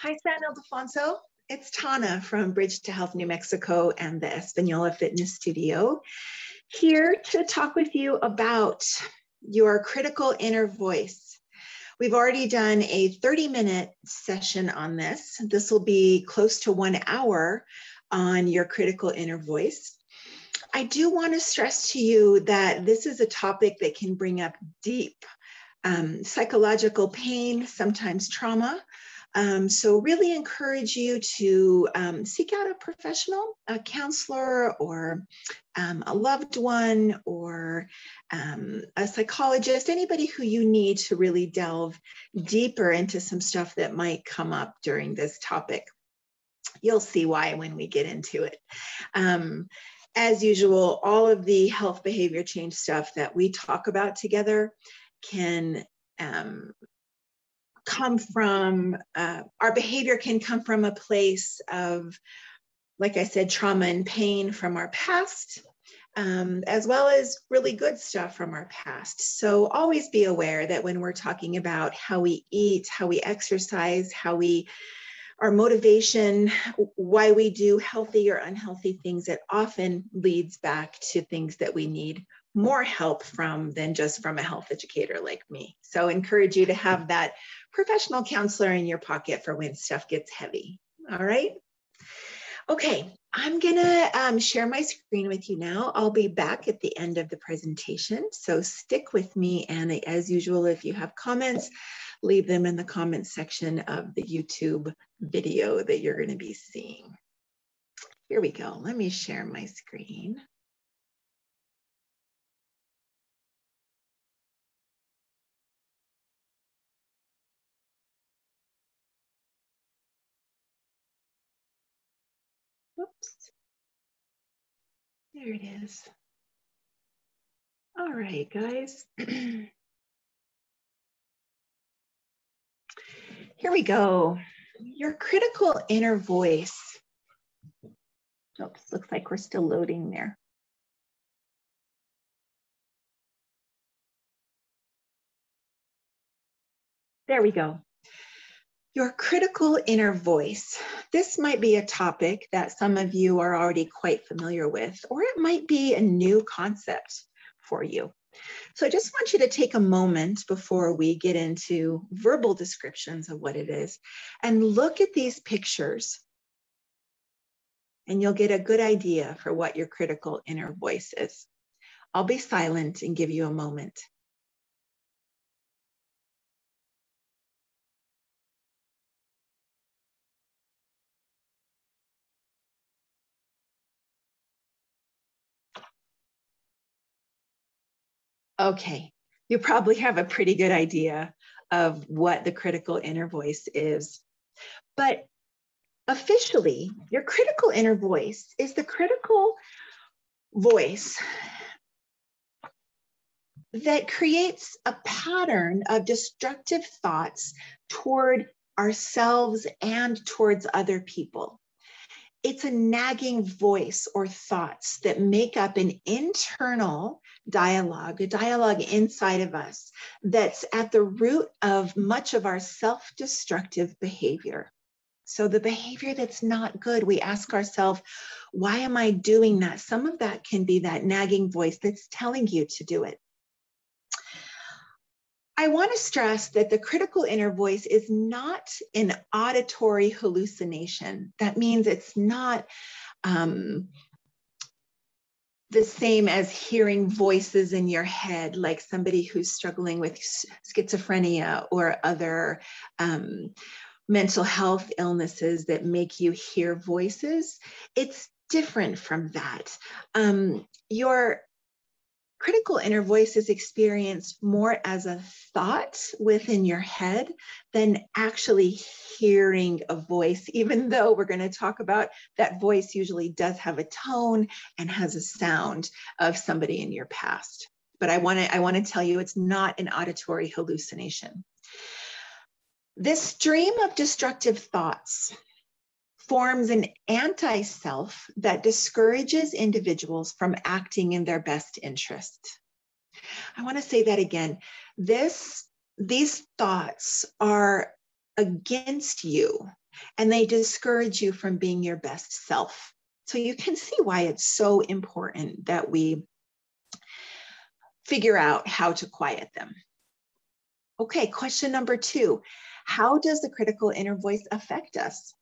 Hi, San Ildefonso. It's Tana from Bridge to Health New Mexico and the Espanola Fitness Studio, here to talk with you about your critical inner voice. We've already done a 30-minute session on this. This will be close to 1 hour on your critical inner voice. I do want to stress to you that this is a topic that can bring up deep psychological pain, sometimes trauma. So really encourage you to seek out a professional, a counselor, or a loved one, or a psychologist, anybody who you need to really delve deeper into some stuff that might come up during this topic. You'll see why when we get into it. As usual, all of the health behavior change stuff that we talk about together can come from, our behavior can come from a place of, like I said, trauma and pain from our past, as well as really good stuff from our past. So always be aware that when we're talking about how we eat, how we exercise, our motivation, why we do healthy or unhealthy things, it often leads back to things that we need more help from than just from a health educator like me. So encourage you to have that professional counselor in your pocket for when stuff gets heavy. All right. Okay, I'm gonna share my screen with you now. I'll be back at the end of the presentation, so stick with me. And as usual, if you have comments, leave them in the comments section of the YouTube video that you're gonna be seeing. Here we go. Let me share my screen. Oops. There it is. All right, guys. Here we go. Your critical inner voice. Oops, looks like we're still loading there. There we go. Your critical inner voice. This might be a topic that some of you are already quite familiar with, or it might be a new concept for you. So I just want you to take a moment before we get into verbal descriptions of what it is and look at these pictures, and you'll get a good idea for what your critical inner voice is. I'll be silent and give you a moment. Okay, you probably have a pretty good idea of what the critical inner voice is. But officially, your critical inner voice is the critical voice that creates a pattern of destructive thoughts toward ourselves and towards other people. It's a nagging voice or thoughts that make up an internal dialogue, a dialogue inside of us that's at the root of much of our self-destructive behavior. So the behavior that's not good, we ask ourselves, why am I doing that? Some of that can be that nagging voice that's telling you to do it. I want to stress that the critical inner voice is not an auditory hallucination. That means it's not the same as hearing voices in your head, like somebody who's struggling with schizophrenia or other mental health illnesses that make you hear voices. It's different from that. Your critical inner voice is experienced more as a thought within your head than actually hearing a voice, even though we're going to talk about that voice usually does have a tone and has a sound of somebody in your past. But I want to tell you, it's not an auditory hallucination. This stream of destructive thoughts forms an anti-self that discourages individuals from acting in their best interest. I want to say that again. These thoughts are against you. and they discourage you from being your best self. So you can see why it's so important that we figure out how to quiet them. Okay, question number 2. How does the critical inner voice affect us?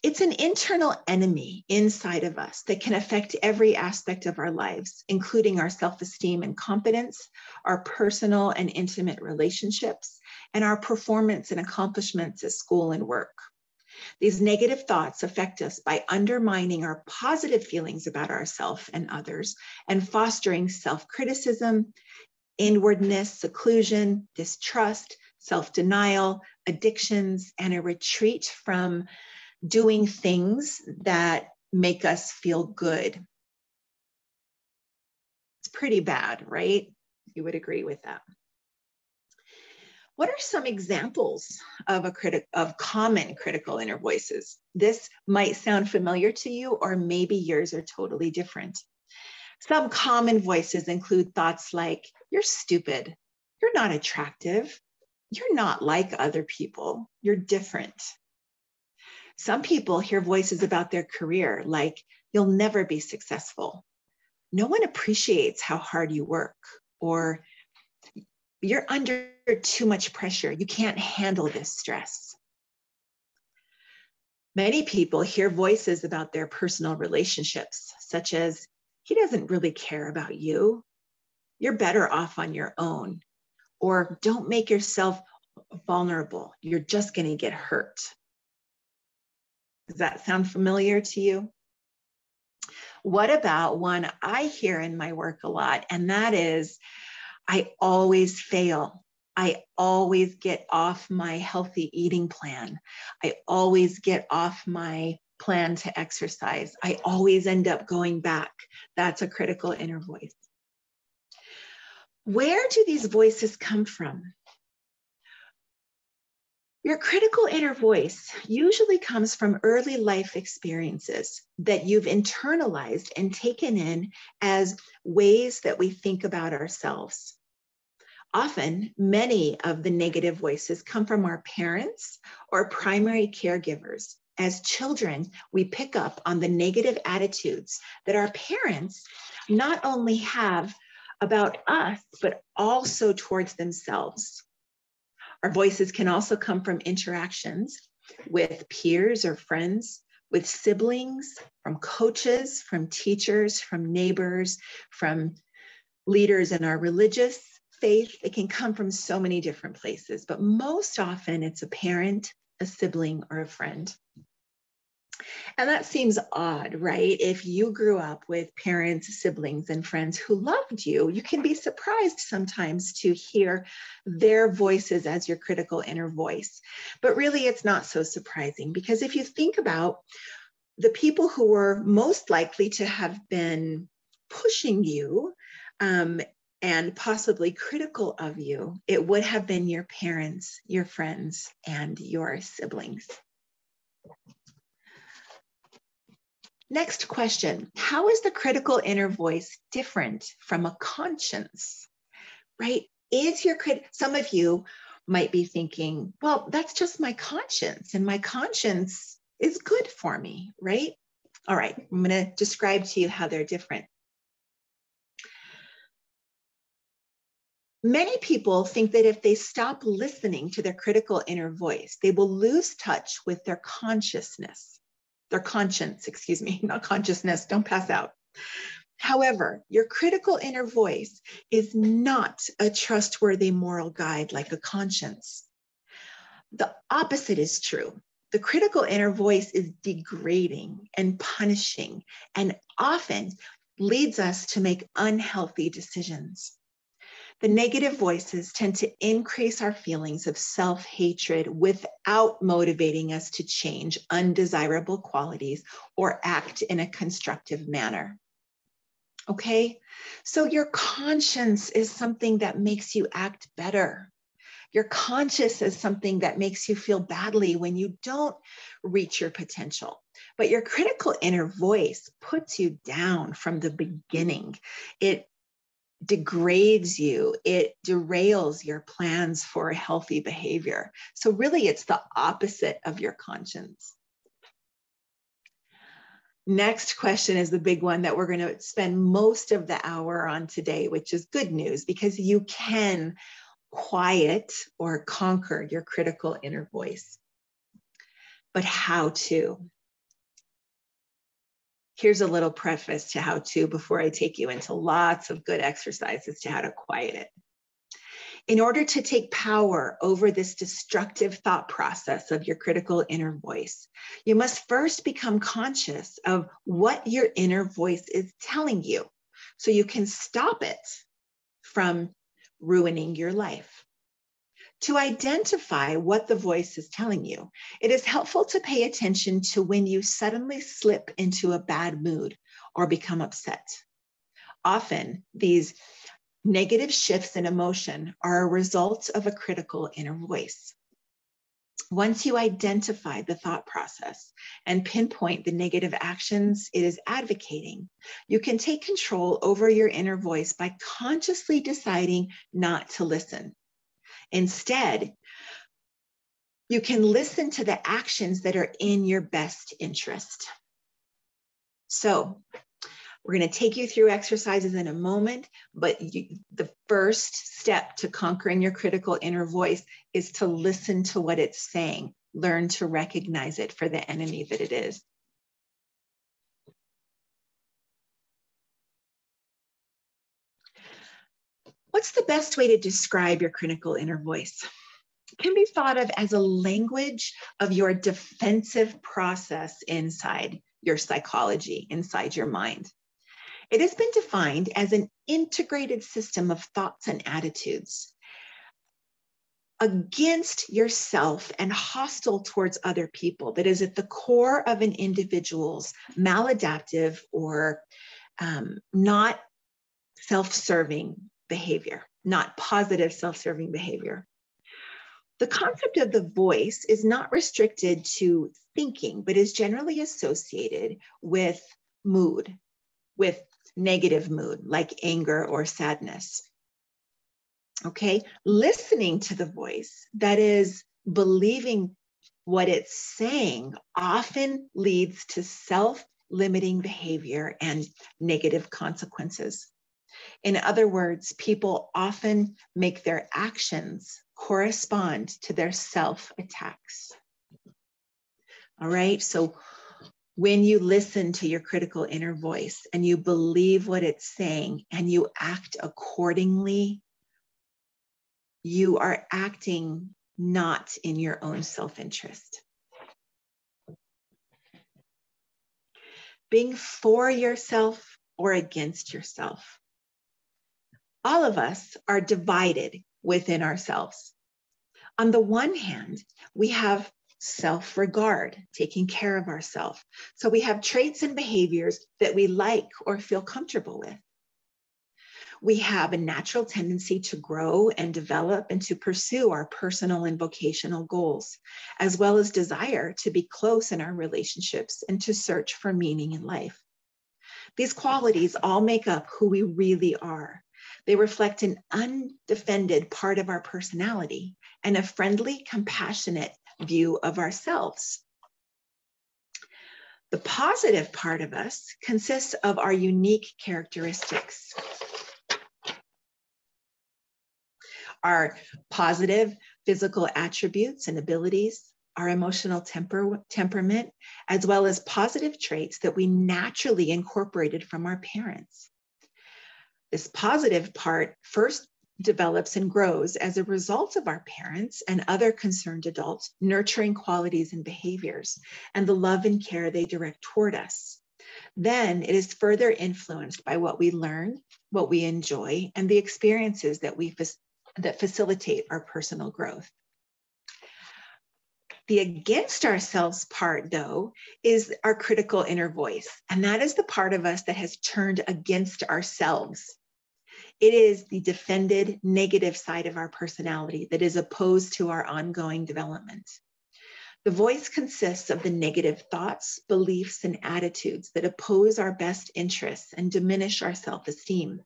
It's an internal enemy inside of us that can affect every aspect of our lives, including our self-esteem and confidence, our personal and intimate relationships, and our performance and accomplishments at school and work. These negative thoughts affect us by undermining our positive feelings about ourselves and others and fostering self-criticism, inwardness, seclusion, distrust, self-denial, addictions, and a retreat from doing things that make us feel good. It's pretty bad, right? You would agree with that. What are some examples of common critical inner voices? This might sound familiar to you, or maybe yours are totally different. Some common voices include thoughts like, you're stupid, you're not attractive, you're not like other people, you're different. Some people hear voices about their career like, you'll never be successful. No one appreciates how hard you work, or you're under too much pressure. You can't handle this stress. Many people hear voices about their personal relationships, such as, he doesn't really care about you. You're better off on your own. Or don't make yourself vulnerable. You're just going to get hurt. Does that sound familiar to you? What about one I hear in my work a lot, and that is, I always fail. I always get off my healthy eating plan. I always get off my plan to exercise. I always end up going back. That's a critical inner voice. Where do these voices come from? Your critical inner voice usually comes from early life experiences that you've internalized and taken in as ways that we think about ourselves. Often, many of the negative voices come from our parents or primary caregivers. As children, we pick up on the negative attitudes that our parents not only have about us, but also towards themselves. Our voices can also come from interactions with peers or friends, with siblings, from coaches, from teachers, from neighbors, from leaders in our religious faith. It can come from so many different places, but most often it's a parent, a sibling, or a friend. And that seems odd, right? If you grew up with parents, siblings, and friends who loved you, you can be surprised sometimes to hear their voices as your critical inner voice. But really, it's not so surprising, because if you think about the people who were most likely to have been pushing you and possibly critical of you, it would have been your parents, your friends, and your siblings. Next question, how is the critical inner voice different from a conscience, right? Some of you might be thinking, well, that's just my conscience, and my conscience is good for me, right? All right, I'm going to describe to you how they're different. Many people think that if they stop listening to their critical inner voice, they will lose touch with their consciousness. Their conscience, excuse me, not consciousness, don't pass out. However, your critical inner voice is not a trustworthy moral guide like a conscience. The opposite is true. The critical inner voice is degrading and punishing, and often leads us to make unhealthy decisions. The negative voices tend to increase our feelings of self-hatred without motivating us to change undesirable qualities or act in a constructive manner. Okay, so your conscience is something that makes you act better. Your conscience is something that makes you feel badly when you don't reach your potential. But your critical inner voice puts you down from the beginning. It degrades you, it derails your plans for a healthy behavior. So really, it's the opposite of your conscience. Next question is the big one that we're going to spend most of the hour on today, which is good news, because you can quiet or conquer your critical inner voice. But how to? Here's a little preface to how to before I take you into lots of good exercises to how to quiet it. In order to take power over this destructive thought process of your critical inner voice, you must first become conscious of what your inner voice is telling you so you can stop it from ruining your life. To identify what the voice is telling you, it is helpful to pay attention to when you suddenly slip into a bad mood or become upset. Often, these negative shifts in emotion are a result of a critical inner voice. Once you identify the thought process and pinpoint the negative actions it is advocating, you can take control over your inner voice by consciously deciding not to listen. Instead, you can listen to the actions that are in your best interest. So we're going to take you through exercises in a moment, but the first step to conquering your critical inner voice is to listen to what it's saying. Learn to recognize it for the enemy that it is. What's the best way to describe your critical inner voice? It can be thought of as a language of your defensive process inside your psychology, inside your mind. It has been defined as an integrated system of thoughts and attitudes against yourself and hostile towards other people that is at the core of an individual's maladaptive or not self-serving behavior, not positive self-serving behavior. The concept of the voice is not restricted to thinking, but is generally associated with mood, with negative mood, like anger or sadness. Okay, listening to the voice, that is believing what it's saying, often leads to self-limiting behavior and negative consequences. In other words, people often make their actions correspond to their self-attacks. All right, so when you listen to your critical inner voice and you believe what it's saying and you act accordingly, you are acting not in your own self-interest. Being for yourself or against yourself. All of us are divided within ourselves. On the one hand, we have self-regard, taking care of ourselves. So we have traits and behaviors that we like or feel comfortable with. We have a natural tendency to grow and develop and to pursue our personal and vocational goals, as well as desire to be close in our relationships and to search for meaning in life. These qualities all make up who we really are. They reflect an undefended part of our personality and a friendly, compassionate view of ourselves. The positive part of us consists of our unique characteristics. Our positive physical attributes and abilities, our emotional temperament, as well as positive traits that we naturally incorporated from our parents. This positive part first develops and grows as a result of our parents and other concerned adults nurturing qualities and behaviors and the love and care they direct toward us. Then it is further influenced by what we learn, what we enjoy, and the experiences that that facilitate our personal growth. The against ourselves part, though, is our critical inner voice, and that is the part of us that has turned against ourselves. It is the defended negative side of our personality that is opposed to our ongoing development. The voice consists of the negative thoughts, beliefs, and attitudes that oppose our best interests and diminish our self-esteem.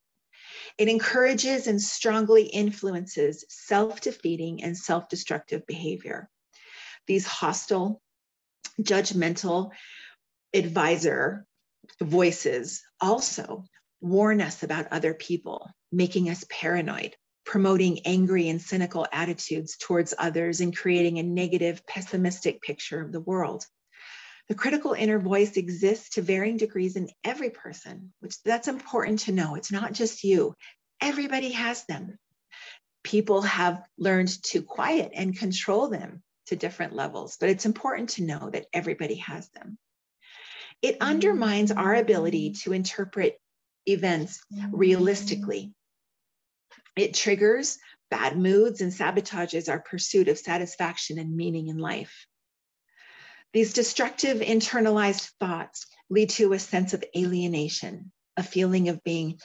It encourages and strongly influences self-defeating and self-destructive behavior. These hostile, judgmental advisor voices also warn us about other people, making us paranoid, promoting angry and cynical attitudes towards others, and creating a negative, pessimistic picture of the world. The critical inner voice exists to varying degrees in every person, which that's important to know. It's not just you. Everybody has them. People have learned to quiet and control them to different levels, but it's important to know that everybody has them. It undermines our ability to interpret events realistically. It triggers bad moods and sabotages our pursuit of satisfaction and meaning in life. These destructive internalized thoughts lead to a sense of alienation, a feeling of being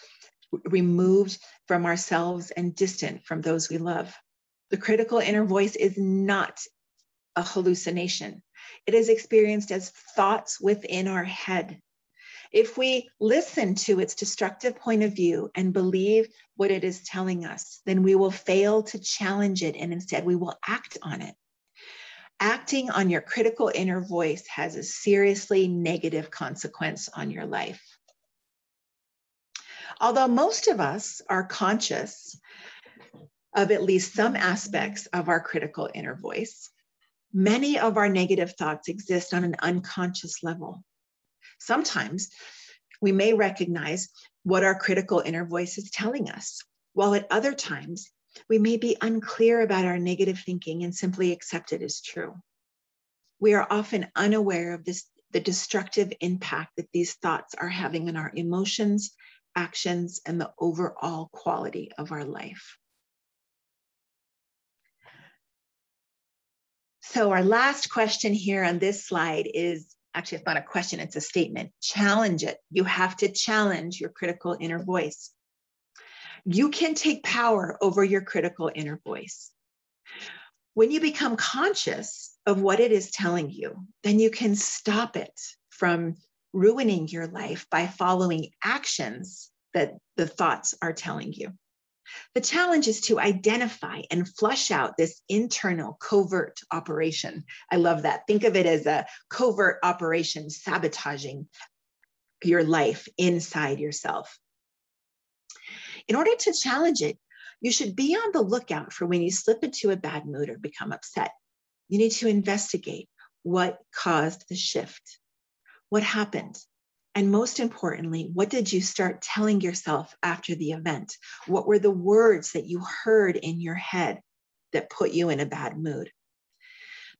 removed from ourselves and distant from those we love. The critical inner voice is not a hallucination. It is experienced as thoughts within our head. If we listen to its destructive point of view and believe what it is telling us, then we will fail to challenge it, and instead we will act on it. Acting on your critical inner voice has a seriously negative consequence on your life. Although most of us are conscious of at least some aspects of our critical inner voice, many of our negative thoughts exist on an unconscious level. Sometimes we may recognize what our critical inner voice is telling us, while at other times we may be unclear about our negative thinking and simply accept it as true. We are often unaware of the destructive impact that these thoughts are having on our emotions, actions, and the overall quality of our life. So our last question here on this slide is, actually, it's not a question, it's a statement. Challenge it. You have to challenge your critical inner voice. You can take power over your critical inner voice. When you become conscious of what it is telling you, then you can stop it from ruining your life by following actions that the thoughts are telling you. The challenge is to identify and flush out this internal covert operation. I love that. Think of it as a covert operation sabotaging your life inside yourself. In order to challenge it, you should be on the lookout for when you slip into a bad mood or become upset. You need to investigate what caused the shift, what happened, and most importantly, what did you start telling yourself after the event? What were the words that you heard in your head that put you in a bad mood?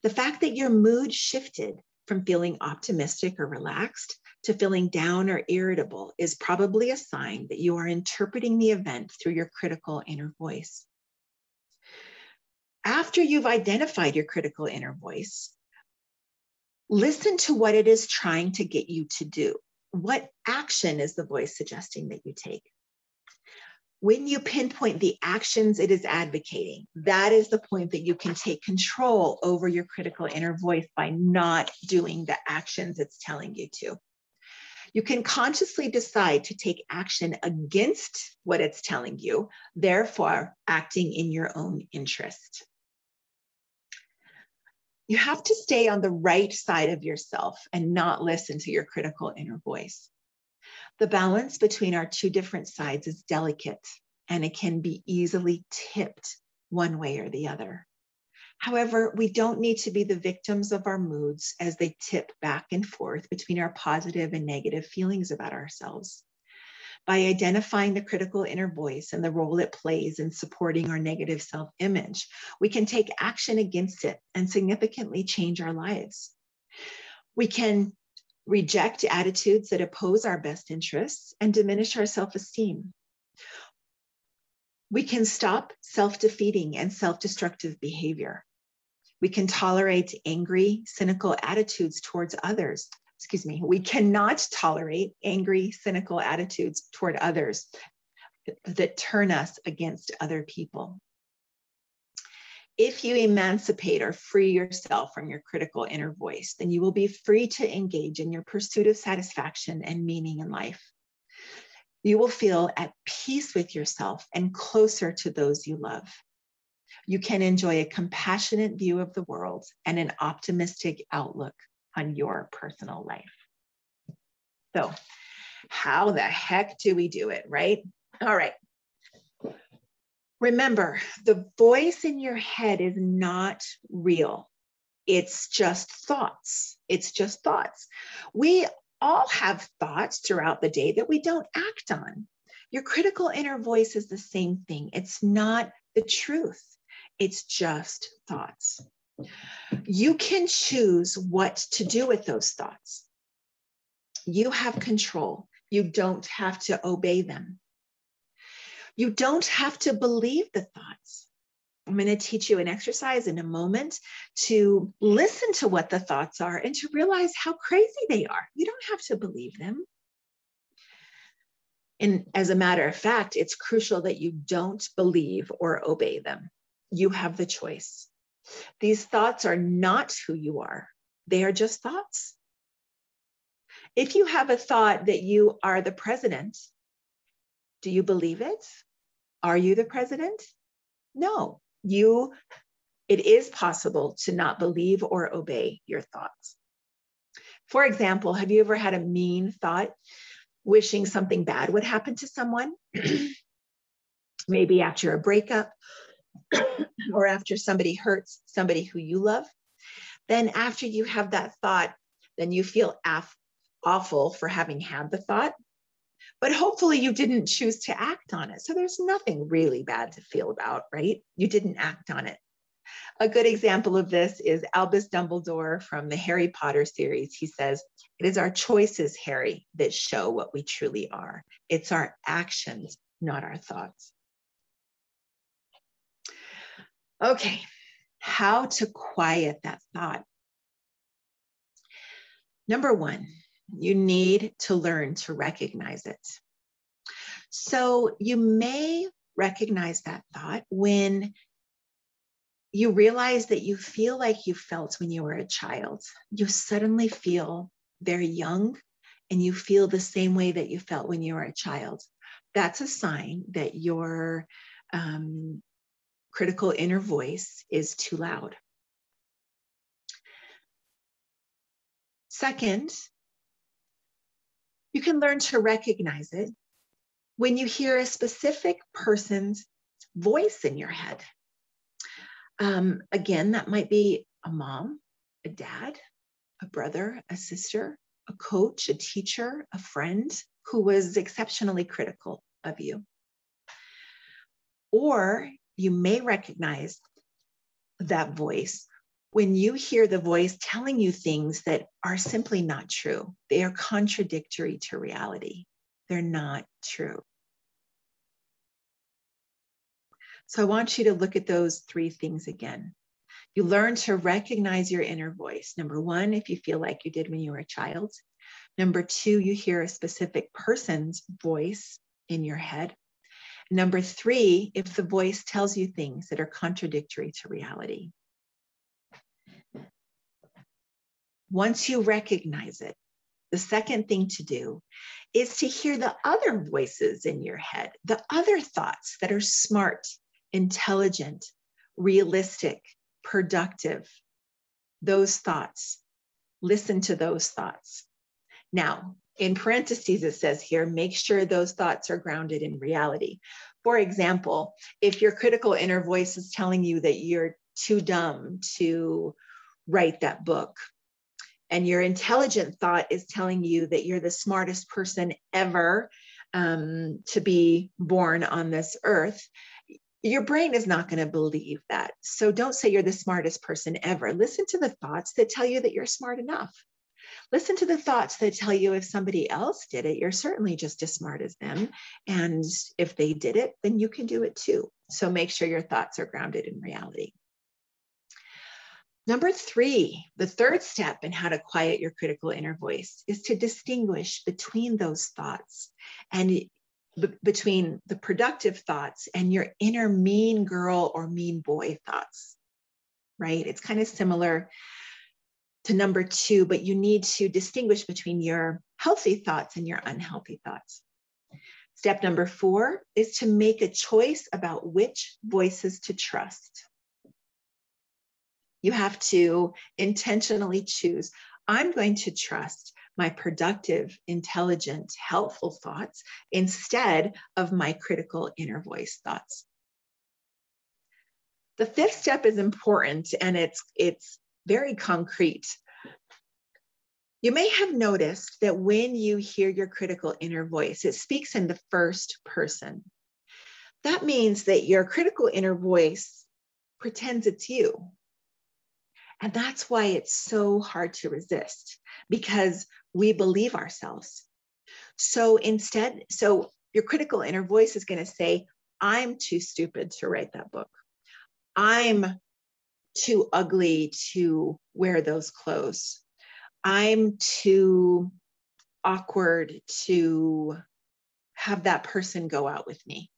The fact that your mood shifted from feeling optimistic or relaxed to feeling down or irritable is probably a sign that you are interpreting the event through your critical inner voice. After you've identified your critical inner voice, listen to what it is trying to get you to do. What action is the voice suggesting that you take? When you pinpoint the actions it is advocating, that is the point that you can take control over your critical inner voice by not doing the actions it's telling you to. You can consciously decide to take action against what it's telling you, therefore acting in your own interest. You have to stay on the right side of yourself and not listen to your critical inner voice. The balance between our two different sides is delicate, and it can be easily tipped one way or the other. However, we don't need to be the victims of our moods as they tip back and forth between our positive and negative feelings about ourselves. By identifying the critical inner voice and the role it plays in supporting our negative self-image, we can take action against it and significantly change our lives. We can reject attitudes that oppose our best interests and diminish our self-esteem. We can stop self-defeating and self-destructive behavior. We can tolerate angry, cynical attitudes towards others. We cannot tolerate angry, cynical attitudes toward others that turn us against other people. If you emancipate or free yourself from your critical inner voice, then you will be free to engage in your pursuit of satisfaction and meaning in life. You will feel at peace with yourself and closer to those you love. You can enjoy a compassionate view of the world and an optimistic outlook on your personal life. So, how the heck do we do it, right? All right. Remember, the voice in your head is not real. It's just thoughts. It's just thoughts. We all have thoughts throughout the day that we don't act on. Your critical inner voice is the same thing. It's not the truth. It's just thoughts. You can choose what to do with those thoughts. You have control. You don't have to obey them. You don't have to believe the thoughts. I'm going to teach you an exercise in a moment to listen to what the thoughts are and to realize how crazy they are. You don't have to believe them. And as a matter of fact, it's crucial that you don't believe or obey them. You have the choice. These thoughts are not who you are. They are just thoughts. If you have a thought that you are the president, do you believe it? Are you the president? No. It is possible to not believe or obey your thoughts. For example, have you ever had a mean thought, wishing something bad would happen to someone? Maybe after a breakup or after somebody hurts somebody who you love. Then after you have that thought, then you feel awful for having had the thought. But hopefully you didn't choose to act on it. So there's nothing really bad to feel about, right? You didn't act on it. A good example of this is Albus Dumbledore from the Harry Potter series. He says, "It is our choices, Harry, that show what we truly are. It's our actions, not our thoughts." Okay, how to quiet that thought? Number one, you need to learn to recognize it. So you may recognize that thought when you realize that you feel like you felt when you were a child. You suddenly feel very young and you feel the same way that you felt when you were a child. That's a sign that your critical inner voice is too loud. Second, you can learn to recognize it when you hear a specific person's voice in your head. Again, that might be a mom, a dad, a brother, a sister, a coach, a teacher, a friend who was exceptionally critical of you. Or you may recognize that voice when you hear the voice telling you things that are simply not true. They are contradictory to reality. They're not true. So I want you to look at those three things again. You learn to recognize your inner voice. Number one, if you feel like you did when you were a child. Number two, you hear a specific person's voice in your head. Number three, if the voice tells you things that are contradictory to reality. Once you recognize it, the second thing to do is to hear the other voices in your head, the other thoughts that are smart, intelligent, realistic, productive. Those thoughts. Listen to those thoughts. Now, in parentheses, it says here, make sure those thoughts are grounded in reality. For example, if your critical inner voice is telling you that you're too dumb to write that book, and your intelligent thought is telling you that you're the smartest person ever to be born on this earth, your brain is not going to believe that. So don't say you're the smartest person ever. Listen to the thoughts that tell you that you're smart enough. Listen to the thoughts that tell you if somebody else did it, you're certainly just as smart as them. And if they did it, then you can do it too. So make sure your thoughts are grounded in reality. Number three, the third step in how to quiet your critical inner voice is to distinguish between those thoughts and between the productive thoughts and your inner mean girl or mean boy thoughts, right? It's kind of similar to number two, but you need to distinguish between your healthy thoughts and your unhealthy thoughts. Step number 4 is to make a choice about which voices to trust. You have to intentionally choose. I'm going to trust my productive, intelligent, helpful thoughts instead of my critical inner voice thoughts. The 5th step is important, and it's very concrete. You may have noticed that when you hear your critical inner voice, it speaks in the first person. That means that your critical inner voice pretends it's you. And that's why it's so hard to resist, because we believe ourselves. So your critical inner voice is going to say, I'm too stupid to write that book. I'm too ugly to wear those clothes. I'm too awkward to have that person go out with me.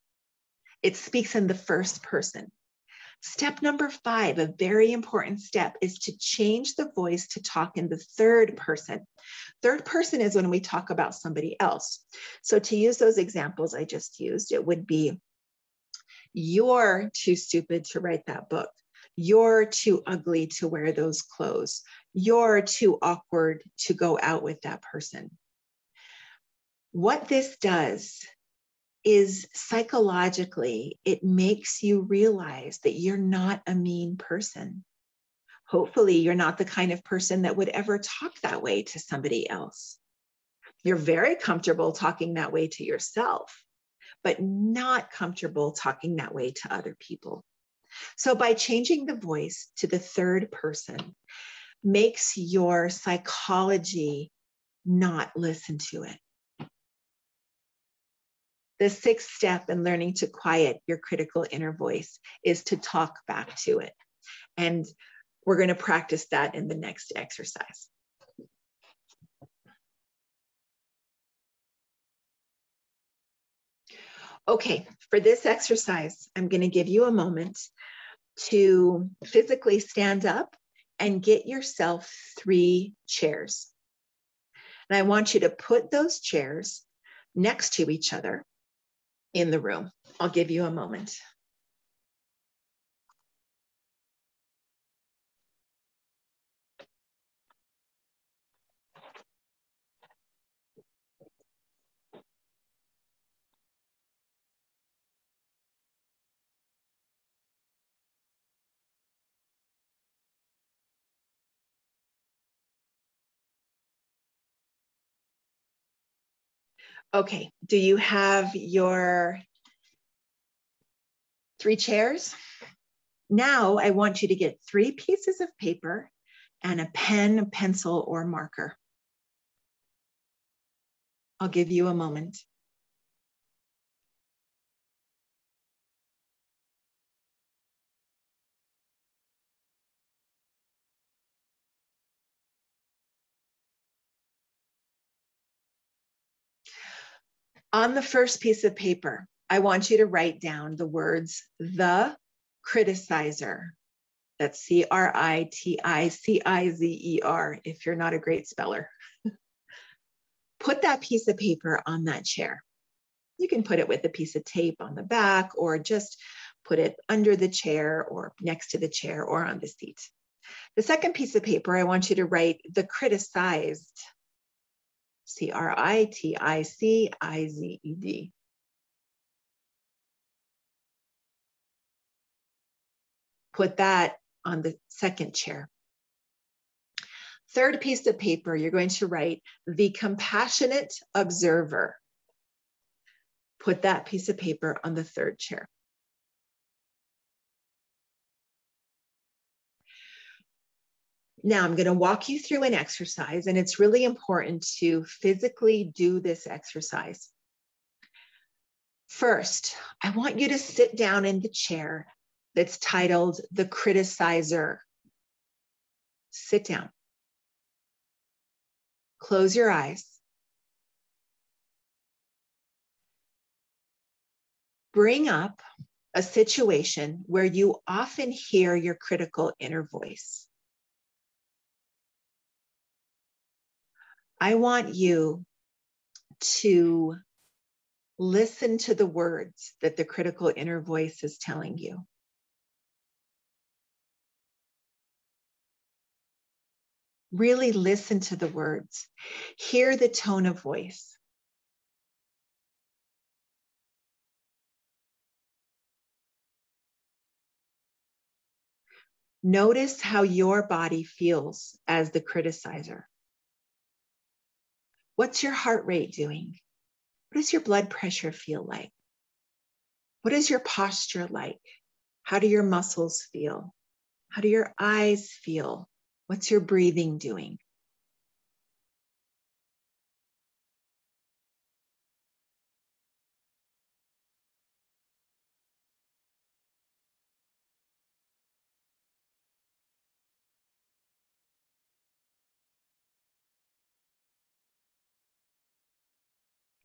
It speaks in the first person. Step number 5, a very important step, is to change the voice to talk in the third person. Third person is when we talk about somebody else. So to use those examples I just used, it would be, you're too stupid to write that book. You're too ugly to wear those clothes. You're too awkward to go out with that person. What this does is psychologically, it makes you realize that you're not a mean person. Hopefully, you're not the kind of person that would ever talk that way to somebody else. You're very comfortable talking that way to yourself, but not comfortable talking that way to other people. So by changing the voice to the third person, makes your psychology not listen to it. The 6th step in learning to quiet your critical inner voice is to talk back to it. And we're going to practice that in the next exercise. Okay, for this exercise, I'm going to give you a moment to physically stand up and get yourself 3 chairs. And I want you to put those chairs next to each other in the room. I'll give you a moment. Okay, do you have your 3 chairs? Now I want you to get 3 pieces of paper and a pen, pencil, or marker. I'll give you a moment. On the first piece of paper, I want you to write down the words, the criticizer. That's CRITICIZER if you're not a great speller. Put that piece of paper on that chair. You can put it with a piece of tape on the back, or just put it under the chair or next to the chair or on the seat. The second piece of paper, I want you to write the criticized. CRITICIZED. Put that on the second chair. Third piece of paper, you're going to write the compassionate observer. Put that piece of paper on the third chair. Now I'm going to walk you through an exercise, and it's really important to physically do this exercise. First, I want you to sit down in the chair that's titled the criticizer. Sit down. Close your eyes. Bring up a situation where you often hear your critical inner voice. I want you to Listen to the words that the critical inner voice is telling you. Really listen to the words. Hear the tone of voice. Notice how your body feels as the criticizer. What's your heart rate doing? What does your blood pressure feel like? What is your posture like? How do your muscles feel? How do your eyes feel? What's your breathing doing?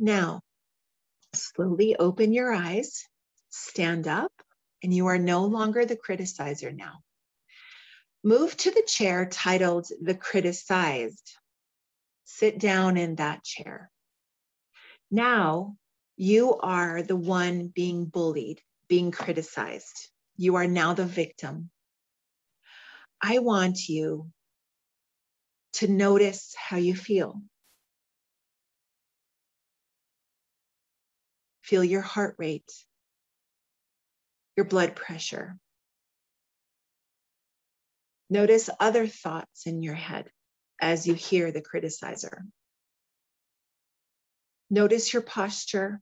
Now, slowly open your eyes, stand up, and you are no longer the criticizer now. Move to the chair titled The Criticized. Sit down in that chair. Now, you are the one being bullied, being criticized. You are now the victim. I want you to notice how you feel. Feel your heart rate, your blood pressure. Notice other thoughts in your head as you hear the criticizer. Notice your posture.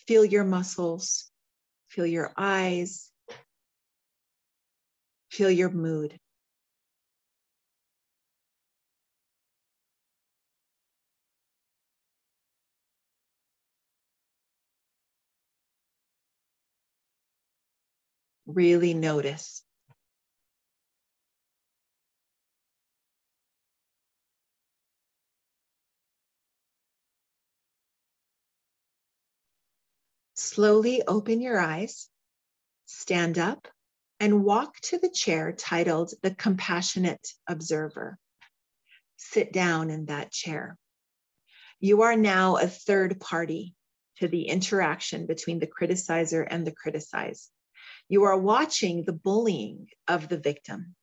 Feel your muscles. Feel your eyes. Feel your mood. Really notice. Slowly open your eyes, stand up, and walk to the chair titled The Compassionate Observer. Sit down in that chair. You are now a third party to the interaction between the criticizer and the criticized. You are watching the bullying of the victim.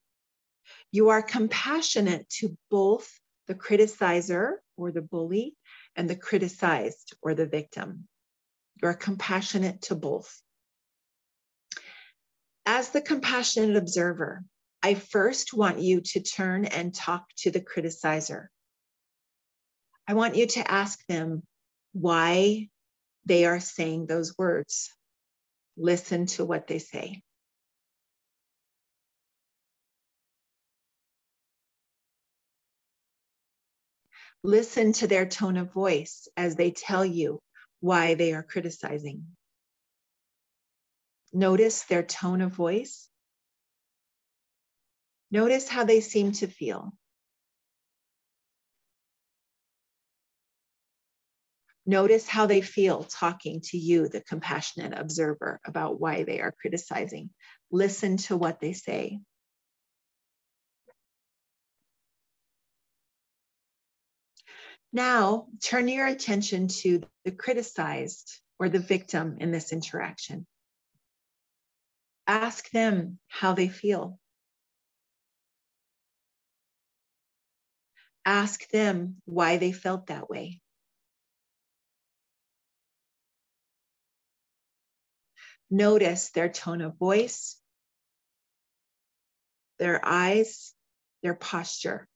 You are compassionate to both the criticizer or the bully and the criticized or the victim. You are compassionate to both. As the compassionate observer, I first want you to turn and talk to the criticizer. I want you to ask them why they are saying those words. Listen to what they say. Listen to their tone of voice as they tell you why they are criticizing. Notice their tone of voice. Notice how they seem to feel. Notice how they feel talking to you, the compassionate observer, about why they are criticizing. Listen to what they say. Now, turn your attention to the criticized or the victim in this interaction. Ask them how they feel. Ask them why they felt that way. Notice their tone of voice, their eyes, their posture.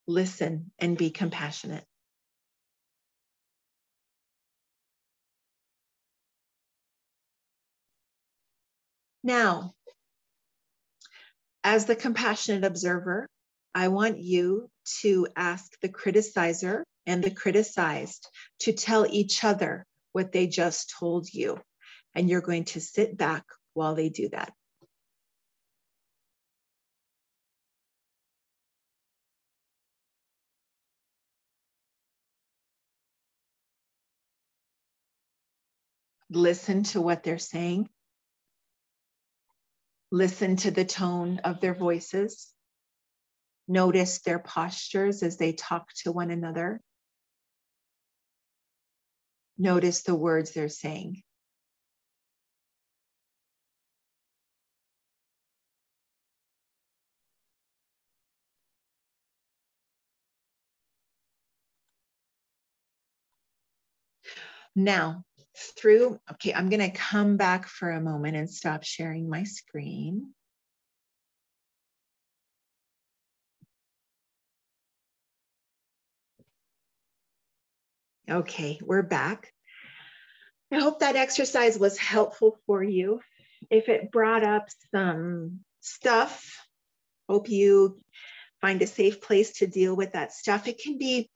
Listen and be compassionate. Now, as the compassionate observer, I want you to ask the criticizer and the criticized to tell each other what they just told you. And you're going to sit back while they do that. Listen to what they're saying. Listen to the tone of their voices. Notice their postures as they talk to one another. Notice the words they're saying. Now, okay, I'm going to come back for a moment and stop sharing my screen. Okay, we're back. I hope that exercise was helpful for you. If it brought up some stuff, hope you find a safe place to deal with that stuff. It can be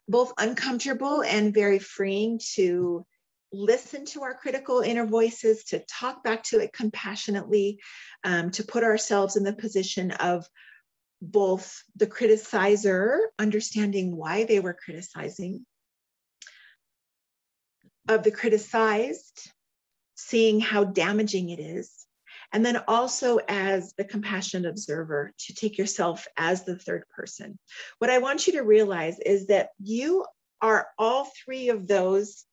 both uncomfortable and very freeing to listen to our critical inner voices, to talk back to it compassionately, to put ourselves in the position of both the criticizer, understanding why they were criticizing, of the criticized, seeing how damaging it is, and then also as the compassionate observer, to take yourself as the third person. What I want you to realize is that you are all three of those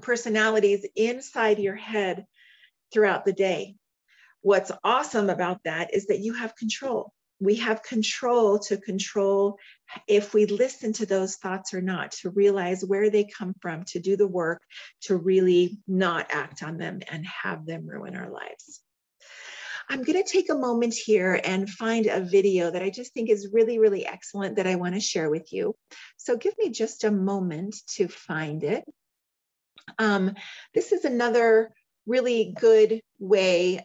personalities inside your head throughout the day. What's awesome about that is that you have control. We have control to control if we listen to those thoughts or not, to realize where they come from, to do the work, to really not act on them and have them ruin our lives. I'm going to take a moment here and find a video that I just think is really, really excellent that I want to share with you. So give me just a moment to find it. This is another really good way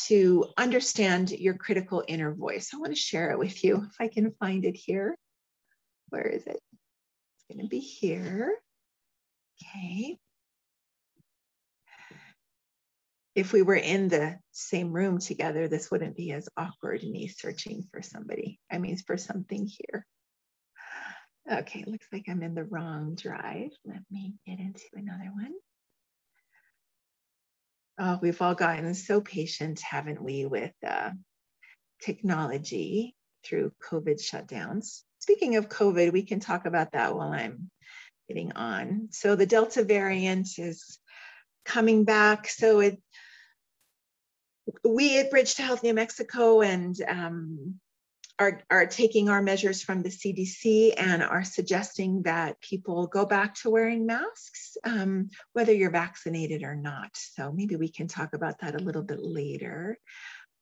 to understand your critical inner voice. I want to share it with you if I can find it here. Where is it? It's going to be here. Okay. If we were in the same room together, this wouldn't be as awkward, me searching for somebody. I mean, for something here. Okay, looks like I'm in the wrong drive. Let me get into another one. Oh, we've all gotten so patient, haven't we, with technology through COVID shutdowns. Speaking of COVID, we can talk about that while I'm getting on. So the Delta variant is coming back. So we at Bridge to Health New Mexico and are taking our measures from the CDC and are suggesting that people go back to wearing masks, whether you're vaccinated or not. So maybe we can talk about that a little bit later.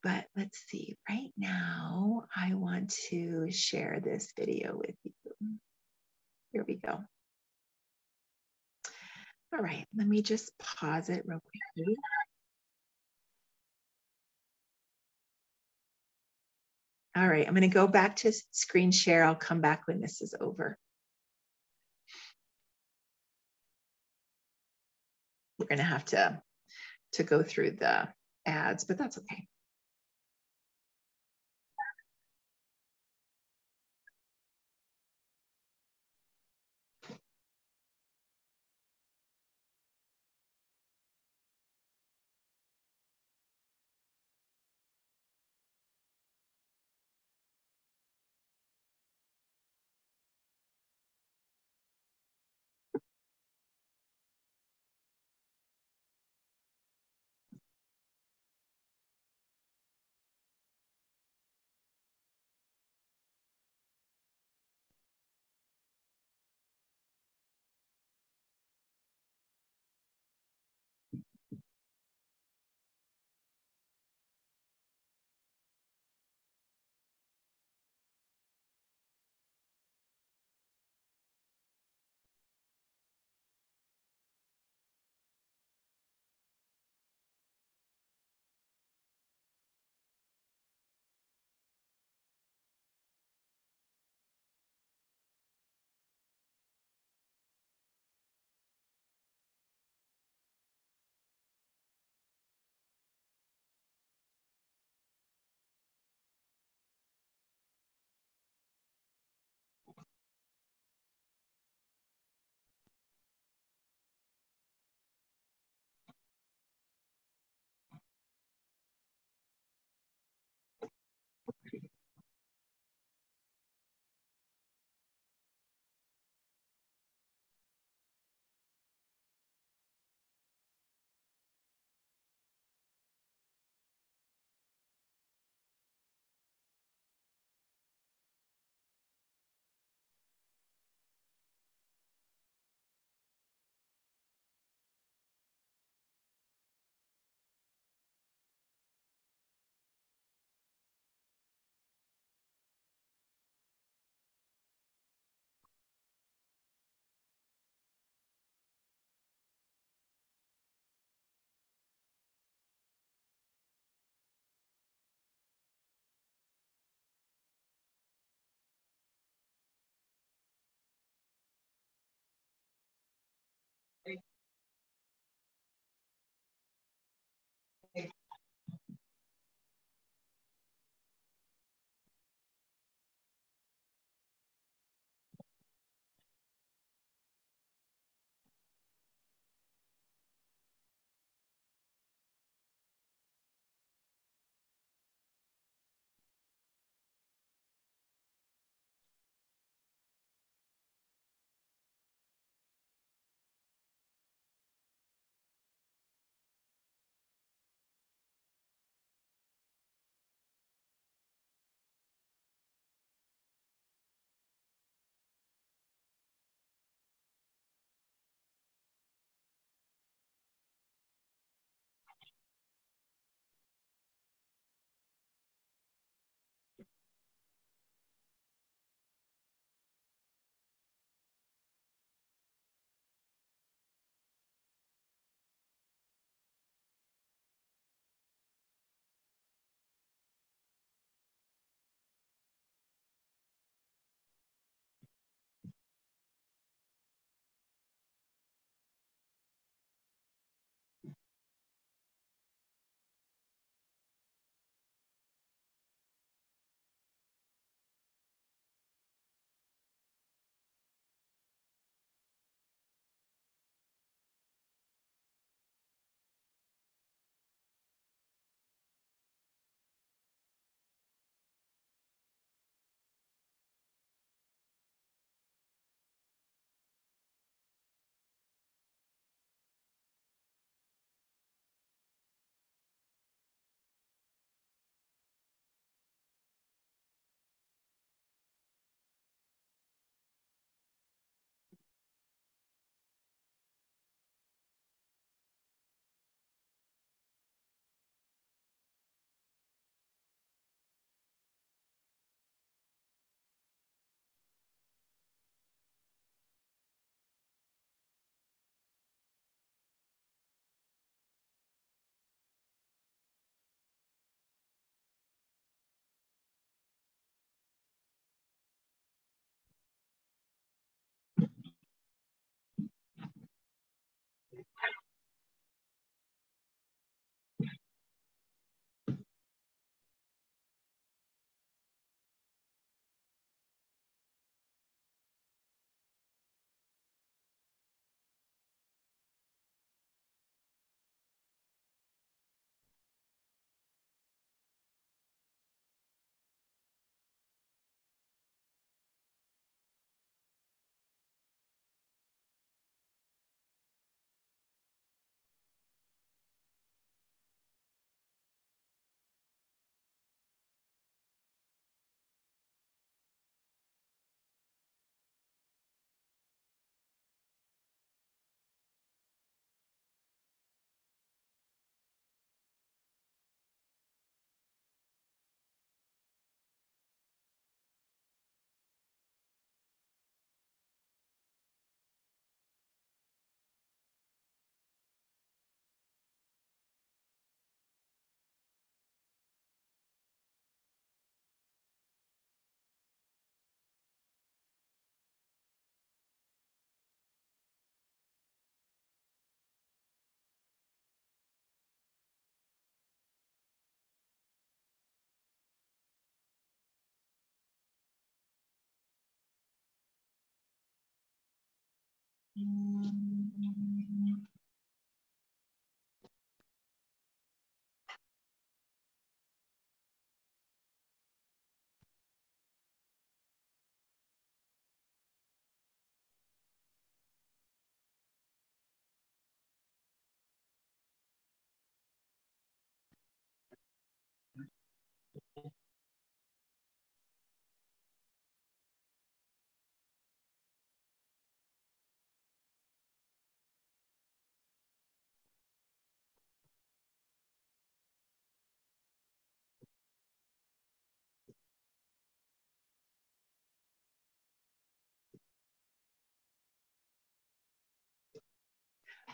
But let's see, right now, I want to share this video with you. Here we go. All right, let me just pause it real quickly. All right, I'm going to go back to screen share. I'll come back when this is over. We're going to have to go through the ads, but that's okay.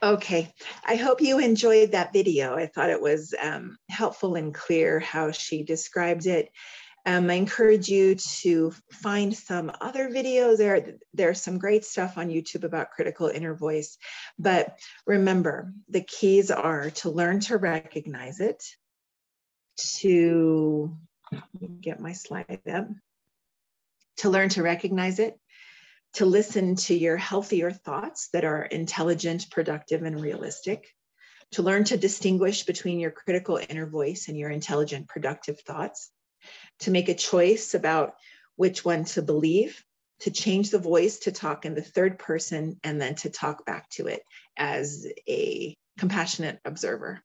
Okay, I hope you enjoyed that video. I thought it was helpful and clear how she described it. I encourage you to find some other videos. There's some great stuff on YouTube about critical inner voice. But remember, the keys are to learn to recognize it, to get my slide up, to learn to recognize it, to listen to your healthier thoughts that are intelligent, productive, and realistic, to learn to distinguish between your critical inner voice and your intelligent, productive thoughts, to make a choice about which one to believe, to change the voice to talk in the third person, and then to talk back to it as a compassionate observer.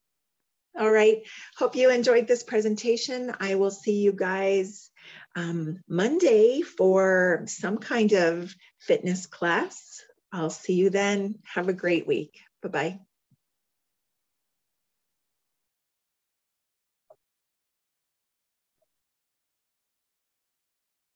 All right, hope you enjoyed this presentation. I will see you guys Monday for some kind of fitness class. I'll see you then. Have a great week. Bye-bye.